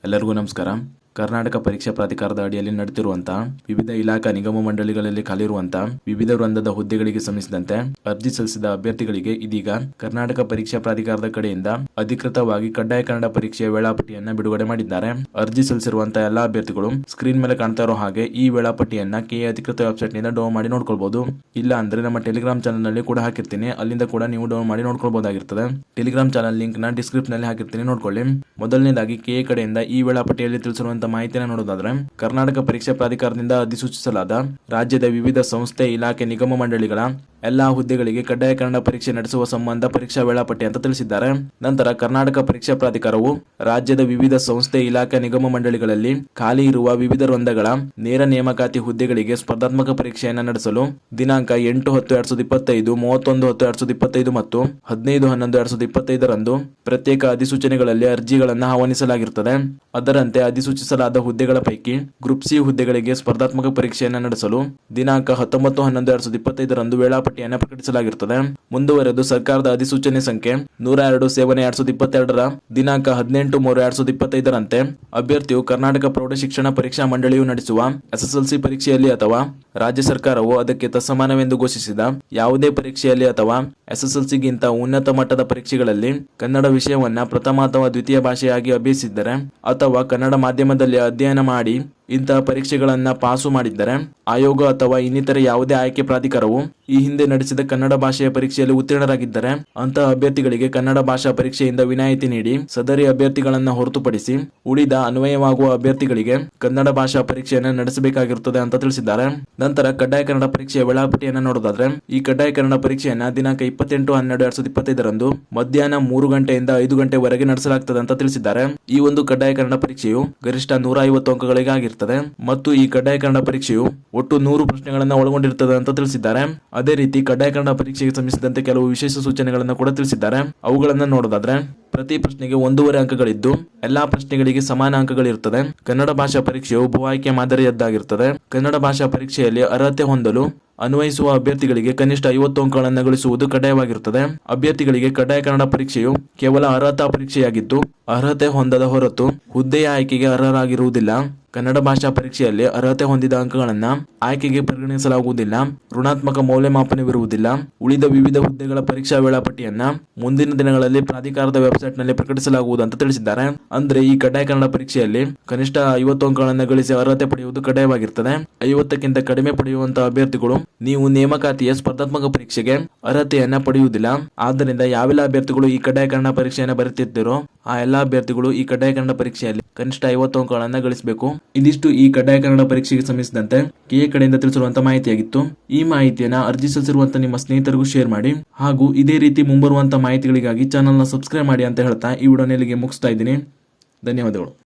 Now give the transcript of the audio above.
ಎಲ್ಲರಿಗೂ ನಮಸ್ಕಾರ. ಕರ್ನಾಟಕ ಪರೀಕ್ಷಾ ಪ್ರಾಧಿಕಾರದ ಅಡಿಯಲ್ಲಿ ನಡೆದಿರುವಂತಹ ವಿವಿಧ ಇಲಾಖಾ ನಿಗಮ ಮಂಡಳಿಗಳಲ್ಲಿ ಖಾಲಿರುವಂತಹ ವಿವಿಧ ವೃಂದದ ಹುದ್ದೆಗಳಿಗೆ ಸಂಬಂಧಿಸಿದಂತೆ ಅರ್ಜಿ ಸಲ್ಲಿಸಿದ ಅಭ್ಯರ್ಥಿಗಳಿಗೆ ಇದೀಗ ಕರ್ನಾಟಕ ಪರೀಕ್ಷಾ ಪ್ರಾಧಿಕಾರದ ಕಡೆಯಿಂದ ಅಧಿಕೃತವಾಗಿ ಕಡ್ಡಾಯ ಕನ್ನಡ ಪರೀಕ್ಷೆಯ ವೇಳಾಪಟ್ಟಿಯನ್ನ ಬಿಡುಗಡೆ ಮಾಡಿದ್ದಾರೆ. ಅರ್ಜಿ ಸಲ್ಲಿಸಿರುವಂತಹ ಎಲ್ಲಾ ಅಭ್ಯರ್ಥಿಗಳು ಸ್ಕ್ರೀನ್ ಮೇಲೆ ಕಾಣ್ತಾ ಇರೋ ಹಾಗೆ ಈ ವೇಳಾಪಟ್ಟಿಯನ್ನ ಕೆಎ ಅಧಿಕೃತ ವೆಬ್ಸೈಟ್ ನಿಂದ ಡೌನ್ ಮಾಡಿ ನೋಡ್ಕೊಳ್ಬಹುದು. ಇಲ್ಲ ಅಂದ್ರೆ ನಮ್ಮ ಟೆಲಿಗ್ರಾಮ್ ಚಾನಲ್ ನಲ್ಲಿ ಕೂಡ ಹಾಕಿರ್ತೀನಿ, ಅಲ್ಲಿಂದ ಕೂಡ ನೀವು ಡೌನ್ ಮಾಡಿ ನೋಡ್ಕೊಳ್ಬಹುದಾಗಿರ್ತದೆ. ಟೆಲಿಗ್ರಾಮ್ ಚಾನಲ್ ಲಿಂಕ್ ನ ಡಿಸ್ಕ್ರಿಪ್ಷನ್ ನಲ್ಲಿ ಹಾಕಿರ್ತೀನಿ, ನೋಡ್ಕೊಳ್ಳಿ. ಮೊದಲನೇದಾಗಿ ಕೆಎ ಕಡೆಯಿಂದ ಈ ವೇಳಾಪಟ್ಟಿಯಲ್ಲಿ ತಿಳಿಸಿರುವಂತಹ ಮಾಹಿತಿಯನ್ನು ನೋಡೋದಾದ್ರೆ, ಕರ್ನಾಟಕ ಪರೀಕ್ಷಾ ಪ್ರಾಧಿಕಾರದಿಂದ ಅಧಿಸೂಚಿಸಲಾದ ರಾಜ್ಯದ ವಿವಿಧ ಸಂಸ್ಥೆ, ಇಲಾಖೆ, ನಿಗಮ ಮಂಡಳಿಗಳ ಎಲ್ಲಾ ಹುದ್ದೆಗಳಿಗೆ ಕಡ್ಡಾಯ ಕನ್ನಡ ಪರೀಕ್ಷೆ ನಡೆಸುವ ಸಂಬಂಧ ಪರೀಕ್ಷಾ ವೇಳಾಪಟ್ಟಿ ಅಂತ ತಿಳಿಸಿದ್ದಾರೆ. ನಂತರ ಕರ್ನಾಟಕ ಪರೀಕ್ಷಾ ಪ್ರಾಧಿಕಾರವು ರಾಜ್ಯದ ವಿವಿಧ ಸಂಸ್ಥೆ, ಇಲಾಖೆ, ನಿಗಮ ಮಂಡಳಿಗಳಲ್ಲಿ ಖಾಲಿ ಇರುವ ವಿವಿಧ ವೃಂದಗಳ ನೇರ ನೇಮಕಾತಿ ಹುದ್ದೆಗಳಿಗೆ ಸ್ಪರ್ಧಾತ್ಮಕ ಪರೀಕ್ಷೆಯನ್ನು ನಡೆಸಲು ದಿನಾಂಕ 8/10/2025, 31/10/2025 ಮತ್ತು 15/11/2025 ಪ್ರತ್ಯೇಕ ಅಧಿಸೂಚನೆಗಳಲ್ಲಿ ಅರ್ಜಿಗಳನ್ನು ಆಹ್ವಾನಿಸಲಾಗಿರುತ್ತದೆ. ಅದರಂತೆ ಅಧಿಸೂಚಿಸಲಾದ ಹುದ್ದೆಗಳ ಪೈಕಿ ಗ್ರೂಪ್ ಸಿ ಹುದ್ದೆಗಳಿಗೆ ಸ್ಪರ್ಧಾತ್ಮಕ ಪರೀಕ್ಷೆಯನ್ನು ನಡೆಸಲು ದಿನಾಂಕ 19/11/2025 ವೇಳಾಪಟ್ಟಿಯನ್ನು ಪ್ರಕಟಿಸಲಾಗಿರುತ್ತದೆ. ಮುಂದುವರೆದು ಸರ್ಕಾರದ ಅಧಿಸೂಚನೆ ಸಂಖ್ಯೆ 102/2022 ದಿನಾಂಕ 18/3/2025 ಅಭ್ಯರ್ಥಿಯು ಕರ್ನಾಟಕ ಪ್ರೌಢ ಶಿಕ್ಷಣ ಪರೀಕ್ಷಾ ಮಂಡಳಿಯು ನಡೆಸುವ ಎಸ್ಎಸ್ಎಲ್ಸಿ ಪರೀಕ್ಷೆಯಲ್ಲಿ ಅಥವಾ ರಾಜ್ಯ ಸರ್ಕಾರವು ಅದಕ್ಕೆ ತತ್ಸಮಾನವೆಂದು ಘೋಷಿಸಿದ ಯಾವುದೇ ಪರೀಕ್ಷೆಯಲ್ಲಿ ಅಥವಾ ಎಸ್ಎಸ್ಎಲ್ಸಿಗಿಂತ ಉನ್ನತ ಮಟ್ಟದ ಪರೀಕ್ಷೆಗಳಲ್ಲಿ ಕನ್ನಡ ವಿಷಯವನ್ನ ಪ್ರಥಮ ಅಥವಾ ದ್ವಿತೀಯ ಭಾಷೆಯಾಗಿ ಅಭ್ಯಸಿಸಿದ್ದರೆ ಅಥವಾ ಕನ್ನಡ ಮಾಧ್ಯಮದಲ್ಲಿ ಅಧ್ಯಯನ ಮಾಡಿ ಇಂತಹ ಪರೀಕ್ಷೆಗಳನ್ನ ಪಾಸು ಮಾಡಿದ್ದರೆ ಆಯೋಗ ಅಥವಾ ಇನ್ನಿತರೆ ಯಾವುದೇ ಆಯ್ಕೆ ಪ್ರಾಧಿಕಾರವು ಈ ಹಿಂದೆ ನಡೆಸಿದ ಕನ್ನಡ ಭಾಷೆಯ ಪರೀಕ್ಷೆಯಲ್ಲಿ ಉತ್ತೀರ್ಣರಾಗಿದ್ದರೆ ಅಂತಹ ಅಭ್ಯರ್ಥಿಗಳಿಗೆ ಕನ್ನಡ ಭಾಷಾ ಪರೀಕ್ಷೆಯಿಂದ ವಿನಾಯಿತಿ ನೀಡಿ ಸದರಿ ಅಭ್ಯರ್ಥಿಗಳನ್ನ ಹೊರತುಪಡಿಸಿ ಉಳಿದ ಅನ್ವಯವಾಗುವ ಅಭ್ಯರ್ಥಿಗಳಿಗೆ ಕನ್ನಡ ಭಾಷಾ ಪರೀಕ್ಷೆಯನ್ನು ನಡೆಸಬೇಕಾಗಿರುತ್ತದೆ ಅಂತ ತಿಳಿಸಿದ್ದಾರೆ. ನಂತರ ಕಡ್ಡಾಯ ಕನ್ನಡ ಪರೀಕ್ಷೆಯ ವೇಳಾಪಟ್ಟಿಯನ್ನು ನೋಡೋದಾದ್ರೆ, ಈ ಕಡ್ಡಾಯ ಕನ್ನಡ ಪರೀಕ್ಷೆಯನ್ನ ದಿನಾಂಕ 28/12/2025 ಮಧ್ಯಾಹ್ನ 3 ಗಂಟೆಯಿಂದ 5 ಗಂಟೆವರೆಗೆ ನಡೆಸಲಾಗುತ್ತದೆ ಅಂತ ತಿಳಿಸಿದ್ದಾರೆ. ಈ ಒಂದು ಕಡ್ಡಾಯ ಕನ್ನಡ ಪರೀಕ್ಷೆಯು ಗರಿಷ್ಠ 150 ಅಂಕಗಳಿಗೆ ಆಗಿರುತ್ತದೆ ಮತ್ತು ಈ ಕಡ್ಡಾಯ ಕನ್ನಡ ಪರೀಕ್ಷೆಯು ಒಟ್ಟು 100 ಪ್ರಶ್ನೆಗಳನ್ನು ಒಳಗೊಂಡಿರುತ್ತದೆ ಅಂತ ತಿಳಿಸಿದ್ದಾರೆ. ಅದೇ ರೀತಿ ಕಡ್ಡಾಯ ಕನ್ನಡ ಪರೀಕ್ಷೆಗೆ ಸಂಬಂಧಿಸಿದಂತೆ ಕೆಲವು ವಿಶೇಷ ಸೂಚನೆಗಳನ್ನು ಕೂಡ ತಿಳಿಸಿದ್ದಾರೆ. ಅವುಗಳನ್ನು ನೋಡೋದಾದ್ರೆ, ಪ್ರತಿ ಪ್ರಶ್ನೆಗೆ 1.5 ಅಂಕಗಳಿದ್ದು ಎಲ್ಲಾ ಪ್ರಶ್ನೆಗಳಿಗೆ ಸಮಾನ ಅಂಕಗಳಿರುತ್ತದೆ. ಕನ್ನಡ ಭಾಷಾ ಪರೀಕ್ಷೆಯು ಬಹು ಆಯ್ಕೆ ಮಾದರಿಯದ್ದಾಗಿರುತ್ತದೆ. ಕನ್ನಡ ಭಾಷಾ ಪರೀಕ್ಷೆಯಲ್ಲಿ ಅರ್ಹತೆ ಹೊಂದಲು ಅನ್ವಯಿಸುವ ಅಭ್ಯರ್ಥಿಗಳಿಗೆ ಕನಿಷ್ಠ 50 ಅಂಕಗಳನ್ನು ಗಳಿಸುವುದು ಕಡ್ಡಾಯವಾಗಿರುತ್ತದೆ. ಅಭ್ಯರ್ಥಿಗಳಿಗೆ ಕಡ್ಡಾಯ ಕನ್ನಡ ಪರೀಕ್ಷೆಯು ಕೇವಲ ಅರ್ಹತಾ ಪರೀಕ್ಷೆಯಾಗಿದ್ದು ಅರ್ಹತೆ ಹೊಂದದ ಹೊರತು ಹುದ್ದೆಯ ಆಯ್ಕೆಗೆ ಅರ್ಹರಾಗಿರುವುದಿಲ್ಲ. ಕನ್ನಡ ಭಾಷಾ ಪರೀಕ್ಷೆಯಲ್ಲಿ ಅರ್ಹತೆ ಹೊಂದಿದ ಅಂಕಗಳನ್ನು ಆಯ್ಕೆಗೆ ಪರಿಗಣಿಸಲಾಗುವುದಿಲ್ಲ. ಋಣಾತ್ಮಕ ಮೌಲ್ಯಮಾಪನವಿರುವುದಿಲ್ಲ. ಉಳಿದ ವಿವಿಧ ಹುದ್ದೆಗಳ ಪರೀಕ್ಷಾ ವೇಳಾಪಟ್ಟಿಯನ್ನ ಮುಂದಿನ ದಿನಗಳಲ್ಲಿ ಪ್ರಾಧಿಕಾರದ ವೆಬ್ಸೈಟ್ ನಲ್ಲಿ ಪ್ರಕಟಿಸಲಾಗುವುದು ಅಂತ ತಿಳಿಸಿದ್ದಾರೆ. ಅಂದ್ರೆ ಈ ಕಡ್ಡಾಯ ಕನ್ನಡ ಪರೀಕ್ಷೆಯಲ್ಲಿ ಕನಿಷ್ಠ 50 ಅಂಕಗಳನ್ನು ಗಳಿಸಿ ಅರ್ಹತೆ ಪಡೆಯುವುದು ಕಡ್ಡಾಯವಾಗಿರುತ್ತದೆ. 50ಕ್ಕಿಂತ ಕಡಿಮೆ ಪಡೆಯುವಂತಹ ಅಭ್ಯರ್ಥಿಗಳು ನೀವು ನೇಮಕಾತಿಯ ಸ್ಪರ್ಧಾತ್ಮಕ ಪರೀಕ್ಷೆಗೆ ಅರ್ಹತೆಯನ್ನ ಪಡೆಯುವುದಿಲ್ಲ. ಆದ್ದರಿಂದ ಯಾವೆಲ್ಲ ಅಭ್ಯರ್ಥಿಗಳು ಈ ಕಡ್ಡಾಯ ಕನ್ನಡ ಪರೀಕ್ಷೆಯನ್ನು ಬರೆಯುತ್ತಿದ್ದರೋ ಆ ಎಲ್ಲಾ ಅಭ್ಯರ್ಥಿಗಳು ಈ ಕಡ್ಡಾಯ ಕನ್ನಡ ಪರೀಕ್ಷೆಯಲ್ಲಿ ಕನಿಷ್ಠ 50 ಅಂಕಗಳನ್ನು ಗಳಿಸಬೇಕು. ಇದಿಷ್ಟು ಈ ಕಡ್ಡಾಯ ಕನ್ನಡ ಪರೀಕ್ಷೆಗೆ ಸಂಬಂಧಿಸಿದಂತೆ ಕೆಎ ಕಡೆಯಿಂದ ತಿಳಿಸಿರುವಂತಹ ಮಾಹಿತಿಯಾಗಿತ್ತು. ಈ ಮಾಹಿತಿಯನ್ನ ಅರ್ಜಿ ಸಲ್ಲಿಸಿರುವಂತಹ ನಿಮ್ಮ ಸ್ನೇಹಿತರಿಗೂ ಶೇರ್ ಮಾಡಿ ಹಾಗೂ ಇದೇ ರೀತಿ ಮುಂಬರುವಂತಹ ಮಾಹಿತಿಗಳಿಗಾಗಿ ಚಾನೆಲ್ನ ಸಬ್ಸ್ಕ್ರೈಬ್ ಮಾಡಿ ಅಂತ ಹೇಳ್ತಾ ಈ ವಿಡಿಯೋನ ಇಲ್ಲಿಗೆ ಮುಗಿಸ್ತಾ ಇದ್ದೀನಿ. ಧನ್ಯವಾದಗಳು.